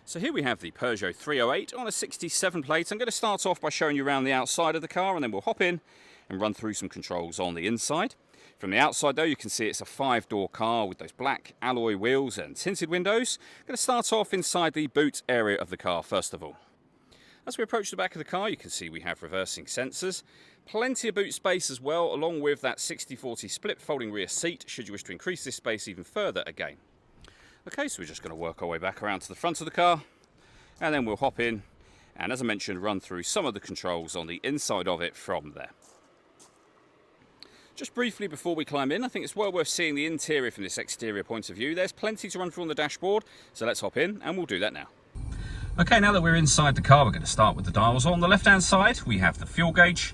So here we have the Peugeot 308 on a 67 plate. I'm going to start off by showing you around the outside of the car, and then we'll hop in and run through some controls on the inside. From the outside though, you can see it's a 5-door car with those black alloy wheels and tinted windows. I'm going to start off inside the boot area of the car first of all. As we approach the back of the car, you can see we have reversing sensors. Plenty of boot space as well, along with that 60/40 split folding rear seat, should you wish to increase this space even further again. Okay, so we're just going to work our way back around to the front of the car, and then we'll hop in and, as I mentioned, run through some of the controls on the inside of it from there. Just briefly before we climb in, I think it's well worth seeing the interior from this exterior point of view. There's plenty to run through on the dashboard, so let's hop in and we'll do that now. Okay, now that we're inside the car, we're going to start with the dials. On the left-hand side, we have the fuel gauge,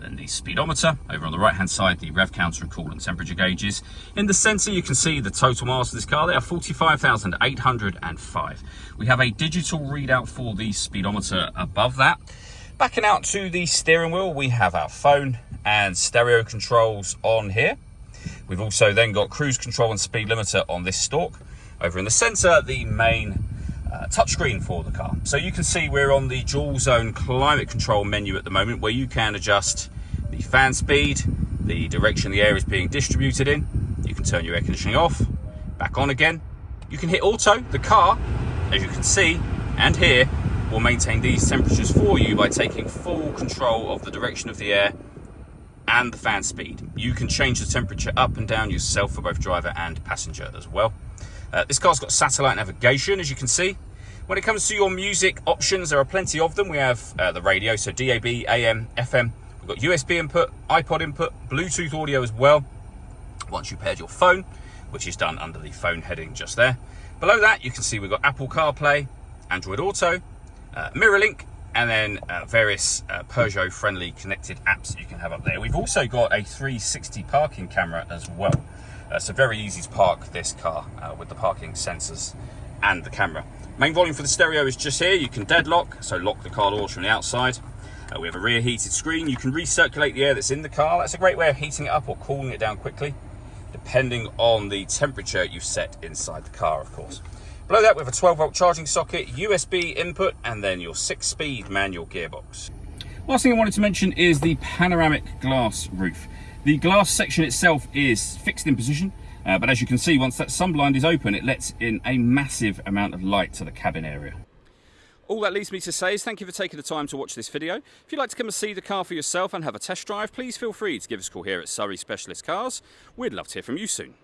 then the speedometer. Over on the right-hand side, the rev counter and coolant temperature gauges. In the centre, you can see the total miles of this car. They are 45,805. We have a digital readout for the speedometer above that. Backing out to the steering wheel, we have our phone and stereo controls on here. We've also then got cruise control and speed limiter on this stalk. Over in the centre, the main touchscreen for the car. So you can see we're on the dual zone climate control menu at the moment, where you can adjust the fan speed, the direction the air is being distributed in. You can turn your air conditioning off, back on again. You can hit auto. The car, as you can see and hear, will maintain these temperatures for you by taking full control of the direction of the air and the fan speed. You can change the temperature up and down yourself for both driver and passenger as well. This car's got satellite navigation, as you can see. When it comes to your music options, there are plenty of them. We have the radio, so DAB, AM, FM. We've got USB input, iPod input, Bluetooth audio as well. Once you've paired your phone, which is done under the phone heading just there. Below that, you can see we've got Apple CarPlay, Android Auto, MirrorLink, and then various Peugeot-friendly connected apps that you can have up there. We've also got a 360 parking camera as well. So very easy to park this car with the parking sensors and the camera. Main volume for the stereo is just here. You can deadlock, so lock the car doors from the outside. We have a rear heated screen. You can recirculate the air that's in the car. That's a great way of heating it up or cooling it down quickly, depending on the temperature you've set inside the car, of course. Below that, we have a 12-volt charging socket, USB input, and then your 6-speed manual gearbox. Last thing I wanted to mention is the panoramic glass roof. The glass section itself is fixed in position, but as you can see, once that sunblind is open, it lets in a massive amount of light to the cabin area. All that leaves me to say is thank you for taking the time to watch this video. If you'd like to come and see the car for yourself and have a test drive, please feel free to give us a call here at Surrey Specialist Cars. We'd love to hear from you soon.